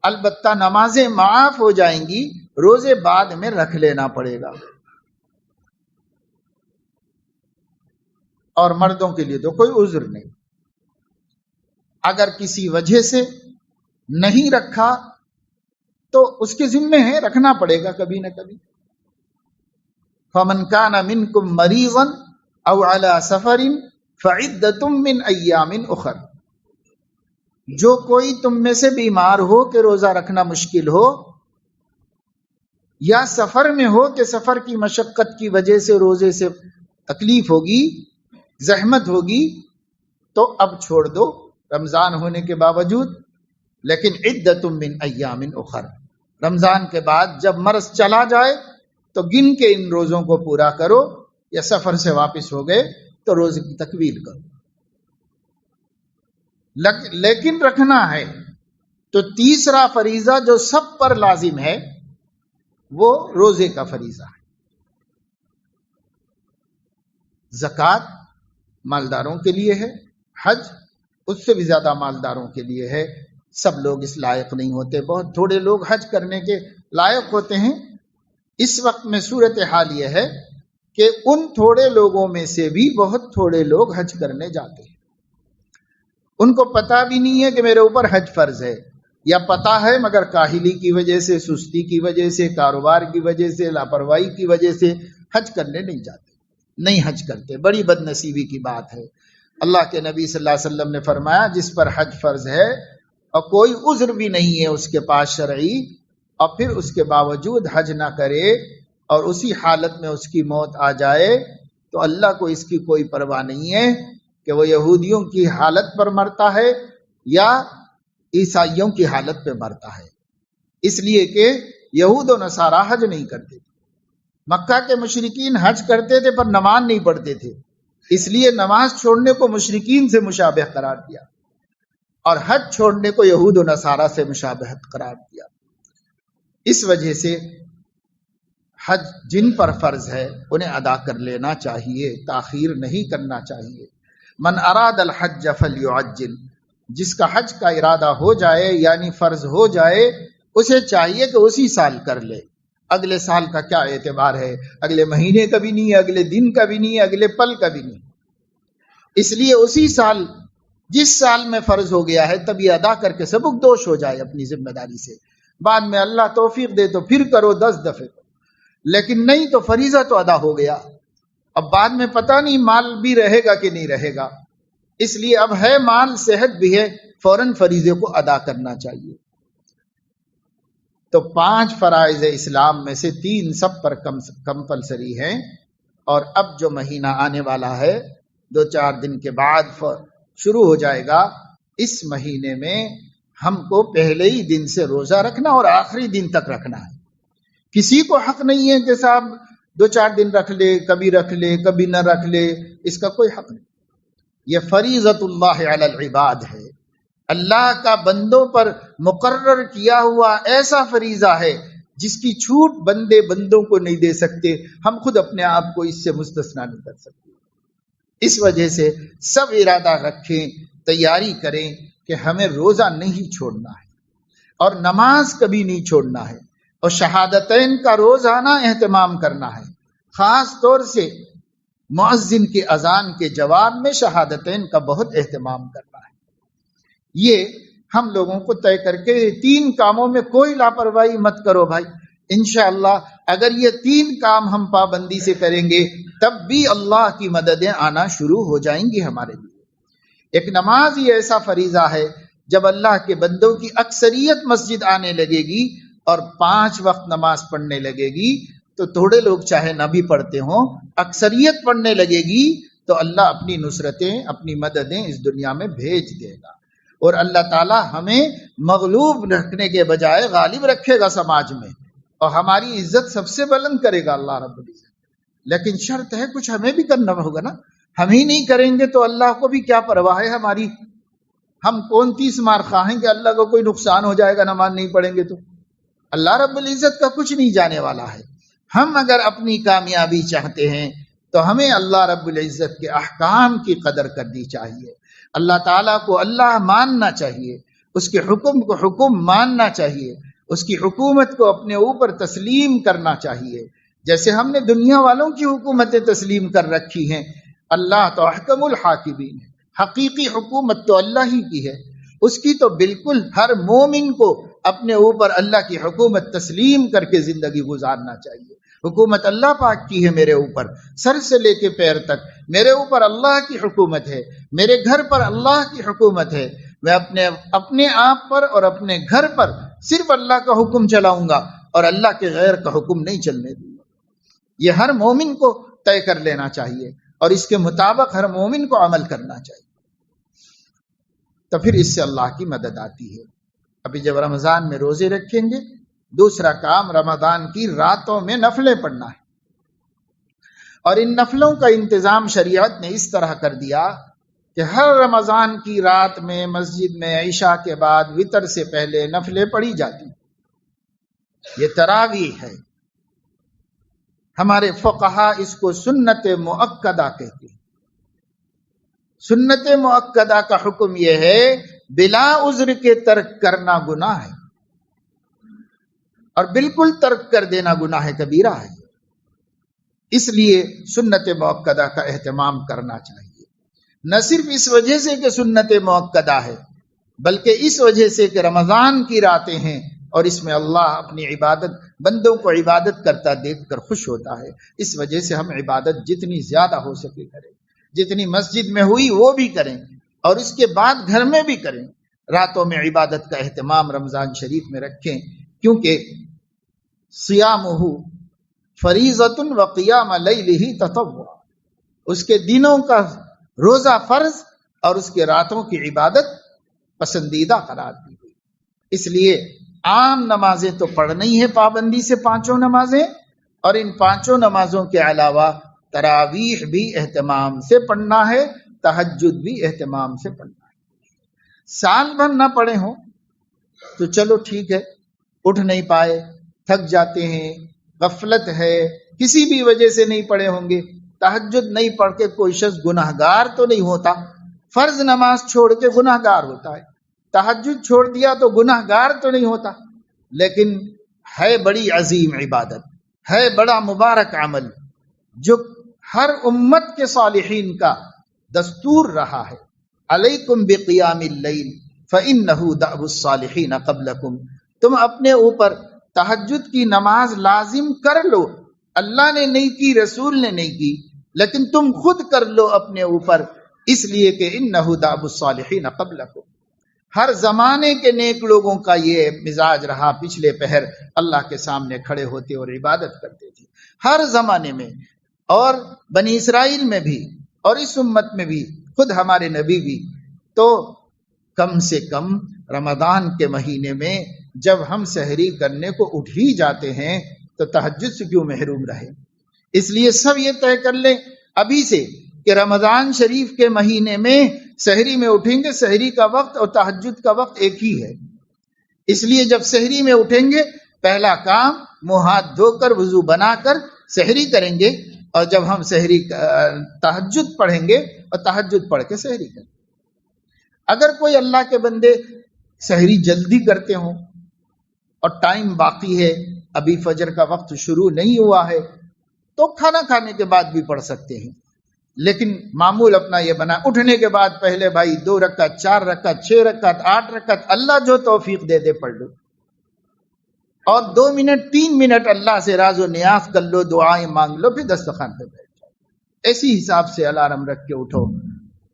البتہ نمازیں معاف ہو جائیں گی، روزے بعد میں رکھ لینا پڑے گا۔ اور مردوں کے لیے تو کوئی عذر نہیں، اگر کسی وجہ سے نہیں رکھا تو اس کے ذمے ہے، رکھنا پڑے گا کبھی نہ کبھی۔ فمن کان منکم مریضا او علی سفر فعدۃ من ایام اخر، جو کوئی تم میں سے بیمار ہو کہ روزہ رکھنا مشکل ہو، یا سفر میں ہو کہ سفر کی مشقت کی وجہ سے روزے سے تکلیف ہوگی، زحمت ہوگی، تو اب چھوڑ دو رمضان ہونے کے باوجود، لیکن عدۃ من ایام اخر، رمضان کے بعد جب مرض چلا جائے تو گن کے ان روزوں کو پورا کرو، یا سفر سے واپس ہو گئے تو روزے کی تکمیل کرو، لیکن رکھنا ہے۔ تو تیسرا فریضہ جو سب پر لازم ہے وہ روزے کا فریضہ ہے۔ زکوٰۃ مالداروں کے لیے ہے، حج اس سے بھی زیادہ مالداروں کے لیے ہے۔ سب لوگ اس لائق نہیں ہوتے، بہت تھوڑے لوگ حج کرنے کے لائق ہوتے ہیں۔ اس وقت میں صورتحال یہ ہے کہ ان تھوڑے لوگوں میں سے بھی بہت تھوڑے لوگ حج کرنے جاتے ہیں، ان کو پتہ بھی نہیں ہے کہ میرے اوپر حج فرض ہے، یا پتہ ہے مگر کاہلی کی وجہ سے، سستی کی وجہ سے، کاروبار کی وجہ سے، لاپرواہی کی وجہ سے حج کرنے نہیں جاتے، نہیں حج کرتے۔ بڑی بد نصیبی کی بات ہے۔ اللہ کے نبی صلی اللہ علیہ وسلم نے فرمایا جس پر حج فرض ہے اور کوئی عذر بھی نہیں ہے اس کے پاس شرعی، اور پھر اس کے باوجود حج نہ کرے اور اسی حالت میں اس کی موت آ جائے، تو اللہ کو اس کی کوئی پرواہ نہیں ہے کہ وہ یہودیوں کی حالت پر مرتا ہے یا عیسائیوں کی حالت پہ مرتا ہے، اس لیے کہ یہود و نصارہ حج نہیں کرتے تھے۔ مکہ کے مشرکین حج کرتے تھے پر نماز نہیں پڑھتے تھے، اس لیے نماز چھوڑنے کو مشرکین سے مشابہ قرار دیا، اور حج چھوڑنے کو یہود و نصارہ سے مشابہت قرار دیا۔ اس وجہ سے حج جن پر فرض ہے انہیں ادا کر لینا چاہیے، تاخیر نہیں کرنا چاہیے۔ من اراد الحج فلیعجل، جس کا حج کا ارادہ ہو جائے یعنی فرض ہو جائے، اسے چاہیے کہ اسی سال کر لے۔ اگلے سال کا کیا اعتبار ہے؟ اگلے مہینے کا بھی نہیں ہے، اگلے دن کا بھی نہیں ہے، اگلے پل کا بھی نہیں، اس لیے اسی سال جس سال میں فرض ہو گیا ہے تب یہ ادا کر کے سبک دوش ہو جائے اپنی ذمہ داری سے، بعد میں اللہ توفیق دے تو پھر کرو 10 دفعے، لیکن نہیں تو فریضہ تو ادا ہو گیا، اب بعد میں پتہ نہیں مال بھی رہے گا کہ نہیں رہے گا، اس لیے اب ہے مال، صحت بھی ہے، فوراً فریضے کو ادا کرنا چاہیے۔ تو 5 فرائض اسلام میں سے 3 سب پر کمپلسری ہیں، اور اب جو مہینہ آنے والا ہے 2-4 دن کے بعد شروع ہو جائے گا، اس مہینے میں ہم کو پہلے ہی دن سے روزہ رکھنا اور آخری دن تک رکھنا ہے۔ کسی کو حق نہیں ہے کہ صاحب 2-4 دن رکھ لے، کبھی نہ رکھ لے، اس کا کوئی حق نہیں۔ یہ فریضۃ اللہ علی العباد ہے، اللہ کا بندوں پر مقرر کیا ہوا ایسا فریضہ ہے جس کی چھوٹ بندوں کو نہیں دے سکتے، ہم خود اپنے آپ کو اس سے مستثنا نہیں کر سکتے۔ اس وجہ سے سب ارادہ رکھیں، تیاری کریں کہ ہمیں روزہ نہیں چھوڑنا ہے اور نماز کبھی نہیں چھوڑنا ہے، اور شہادتین کا روزانہ اہتمام کرنا ہے، خاص طور سے مؤذن کی اذان کے جواب میں شہادتین کا بہت اہتمام کرنا ہے۔ یہ ہم لوگوں کو طے کر کے 3 کاموں میں کوئی لاپرواہی مت کرو بھائی، انشاءاللہ اگر یہ 3 کام ہم پابندی سے کریں گے تب بھی اللہ کی مددیں آنا شروع ہو جائیں گی ہمارے لیے۔ ایک نماز ہی ایسا فریضہ ہے جب اللہ کے بندوں کی اکثریت مسجد آنے لگے گی اور 5 وقت نماز پڑھنے لگے گی تو تھوڑے لوگ چاہے نہ بھی پڑھتے ہوں، اکثریت پڑھنے لگے گی تو اللہ اپنی نصرتیں، اپنی مددیں اس دنیا میں بھیج دے گا، اور اللہ تعالی ہمیں مغلوب رکھنے کے بجائے غالب رکھے گا سماج میں، اور ہماری عزت سب سے بلند کرے گا اللہ رب العزت۔ لیکن شرط ہے کچھ ہمیں بھی کرنا ہوگا نا، ہم ہی نہیں کریں گے تو اللہ کو بھی کیا پرواہ ہے ہماری، ہم کون 30 مار خواہیں کہ اللہ کو کوئی نقصان ہو جائے گا نماز نہیں پڑھیں گے تو، اللہ رب العزت کا کچھ نہیں جانے والا ہے۔ ہم اگر اپنی کامیابی چاہتے ہیں تو ہمیں اللہ رب العزت کے احکام کی قدر کرنی چاہیے، اللہ تعالیٰ کو اللہ ماننا چاہیے، اس کے حکم کو حکم ماننا چاہیے، اس کی حکومت کو اپنے اوپر تسلیم کرنا چاہیے، جیسے ہم نے دنیا والوں کی حکومتیں تسلیم کر رکھی ہیں۔ اللہ تو احکم الحاکمین ہے، حقیقی حکومت تو اللہ ہی کی ہے، اس کی تو بالکل ہر مومن کو اپنے اوپر اللہ کی حکومت تسلیم کر کے زندگی گزارنا چاہیے۔ حکومت اللہ پاک کی ہے میرے اوپر، سر سے لے کے پیر تک میرے اوپر اللہ کی حکومت ہے، میرے گھر پر اللہ کی حکومت ہے، میں اپنے آپ پر اور اپنے گھر پر صرف اللہ کا حکم چلاؤں گا اور اللہ کے غیر کا حکم نہیں چلنے دوں گا۔ یہ ہر مومن کو طے کر لینا چاہیے اور اس کے مطابق ہر مومن کو عمل کرنا چاہیے، تو پھر اس سے اللہ کی مدد آتی ہے۔ ابھی جب رمضان میں روزے رکھیں گے، دوسرا کام رمضان کی راتوں میں نفلیں پڑھنا ہے، اور ان نفلوں کا انتظام شریعت نے اس طرح کر دیا کہ ہر رمضان کی رات میں مسجد میں عشاء کے بعد وتر سے پہلے نفلیں پڑھی جاتی، یہ تراویح ہے۔ ہمارے فقہا اس کو سنت مؤکدہ کہتے ہیں۔ سنت مؤکدہ کا حکم یہ ہے بلا عذر کے ترک کرنا گناہ ہے، اور بالکل ترک کر دینا گناہ کبیرہ ہے، اس لیے سنت مؤکدہ کا اہتمام کرنا چاہیے، نہ صرف اس وجہ سے کہ سنت مؤکدہ ہے بلکہ اس وجہ سے کہ رمضان کی راتیں ہیں اور اس میں اللہ اپنی عبادت بندوں کو عبادت کرتا دیکھ کر خوش ہوتا ہے، اس وجہ سے ہم عبادت جتنی زیادہ ہو سکے کریں، جتنی مسجد میں ہوئی وہ بھی کریں اور اس کے بعد گھر میں بھی کریں، راتوں میں عبادت کا اہتمام رمضان شریف میں رکھیں، کیونکہ صیامہ فریضۃ وقیام لیلہ تطوع، اس کے دنوں کا روزہ فرض اور اس کے راتوں کی عبادت پسندیدہ قرار دی گئی، اس لیے عام نمازیں تو پڑھنی ہے پابندی سے 5 نمازیں، اور ان 5 نمازوں کے علاوہ تراویح بھی اہتمام سے پڑھنا ہے، تہجد بھی اہتمام سے پڑھنا ہے۔ سال بھر نہ پڑھے ہوں تو چلو ٹھیک ہے، اٹھ نہیں پائے، تھک جاتے ہیں، غفلت ہے، کسی بھی وجہ سے نہیں پڑھے ہوں گے، تہجد نہیں پڑھ کے کوئی شخص گناہگار تو نہیں ہوتا، فرض نماز چھوڑ کے گناہگار ہوتا ہے، تہجد چھوڑ دیا تو گناہگار تو نہیں ہوتا، لیکن ہے بڑی عظیم عبادت، ہے بڑا مبارک عمل جو ہر امت کے صالحین کا دستور رہا ہے، علیکم بقیام اللیل فإنہ دأب الصالحین قبلکم، تم اپنے اوپر تہجد کی نماز لازم کر لو، اللہ نے نہیں کی، رسول نے نہیں کی، لیکن تم خود کر لو اپنے اوپر، اس لیے کہ انہ دأب الصالحین قبلکم، ہر زمانے کے نیک لوگوں کا یہ مزاج رہا، پچھلے پہر اللہ کے سامنے کھڑے ہوتے اور عبادت کرتے تھے، ہر زمانے میں، اور بنی اسرائیل میں بھی اور اس امت میں بھی، خود ہمارے نبی بھی۔ تو کم سے کم رمضان کے مہینے میں جب ہم سحری کرنے کو اٹھ ہی جاتے ہیں تو تہجد سے کیوں محروم رہے؟ اس لیے سب یہ طے کر لیں ابھی سے کہ رمضان شریف کے مہینے میں سحری میں اٹھیں گے، سحری کا وقت اور تہجد کا وقت ایک ہی ہے، اس لیے جب سحری میں اٹھیں گے پہلا کام منہ ہاتھ دھو کر وضو بنا کر سحری کریں گے، اور جب ہم سحری تہجد پڑھیں گے اور تہجد پڑھ کے سحری کریں گے۔ اگر کوئی اللہ کے بندے سحری جلدی کرتے ہوں اور ٹائم باقی ہے، ابھی فجر کا وقت شروع نہیں ہوا ہے، تو کھانا کھانے کے بعد بھی پڑھ سکتے ہیں، لیکن معمول اپنا یہ بنا اٹھنے کے بعد پہلے بھائی 2 رکعت 4 رکعت 6 رکعت 8 رکعت اللہ جو توفیق دے دے پڑھ لو، اور 2 منٹ 3 منٹ اللہ سے راز و نیاز کر لو، دعائیں مانگ لو، پھر دسترخوان پہ بیٹھ جاؤ۔ ایسی حساب سے الارم رکھ کے اٹھو،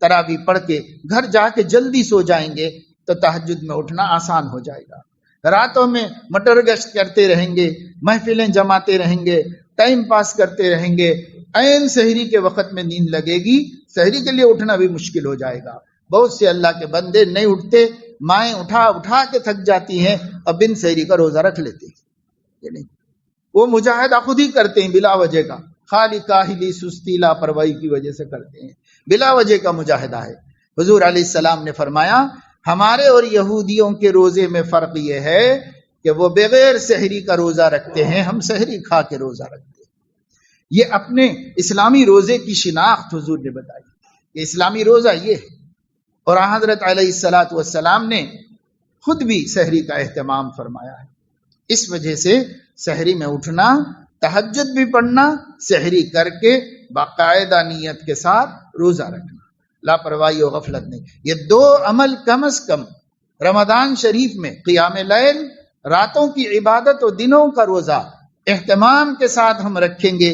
تراویح پڑھ کے گھر جا کے جلدی سو جائیں گے تو تہجد میں اٹھنا آسان ہو جائے گا۔ راتوں میں مٹر گشت کرتے رہیں گے، محفلیں جماتے رہیں گے، ٹائم پاس کرتے رہیں گے، عین سحری کے وقت میں نیند لگے گی، سحری کے لیے اٹھنا بھی مشکل ہو جائے گا۔ بہت سے اللہ کے بندے نہیں اٹھتے، مائیں اٹھا کے تھک جاتی ہیں اور بن سحری کا روزہ رکھ لیتے ہیں، وہ مجاہدہ خود ہی کرتے ہیں بلا وجہ کا، خالی کاہلی سستی لاپرواہی کی وجہ سے کرتے ہیں، بلا وجہ کا مجاہدہ ہے۔ حضور علیہ السلام نے فرمایا ہمارے اور یہودیوں کے روزے میں فرق یہ ہے کہ وہ بغیر سحری کا روزہ رکھتے ہیں، ہم سحری کھا کے روزہ رکھتے ہیں۔ یہ اپنے اسلامی روزے کی شناخت حضور نے بتائی، کہ اسلامی روزہ یہ ہے، اور حضرت علیہ السلام نے خود بھی سحری کا اہتمام فرمایا ہے۔ اس وجہ سے سحری میں اٹھنا، تہجد بھی پڑھنا، سحری کر کے باقاعدہ نیت کے ساتھ روزہ رکھنا، لاپرواہی و غفلت نہیں۔ یہ 2 عمل کم از کم رمضان شریف میں، قیام لیل، راتوں کی عبادت و دنوں کا روزہ اہتمام کے ساتھ ہم رکھیں گے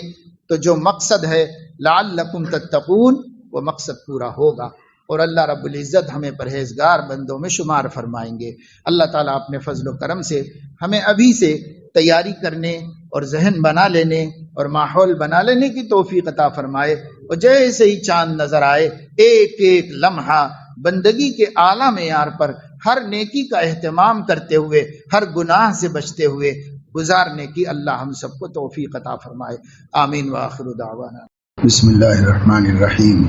تو جو مقصد ہے لعلکم تتقون، وہ مقصد پورا ہوگا، اور اللہ رب العزت ہمیں پرہیزگار بندوں میں شمار فرمائیں گے۔ اللہ تعالیٰ اپنے فضل و کرم سے ہمیں ابھی سے تیاری کرنے اور ذہن بنا لینے اور ماحول بنا لینے کی توفیق عطا فرمائے، اور جیسے ہی چاند نظر آئے ایک ایک لمحہ بندگی کے اعلیٰ معیار پر ہر نیکی کا اہتمام کرتے ہوئے، ہر گناہ سے بچتے ہوئے گزارنے کی اللہ ہم سب کو توفیق عطا فرمائے۔ آمین وآخر دعوانا۔ بسم اللہ الرحمن الرحیم۔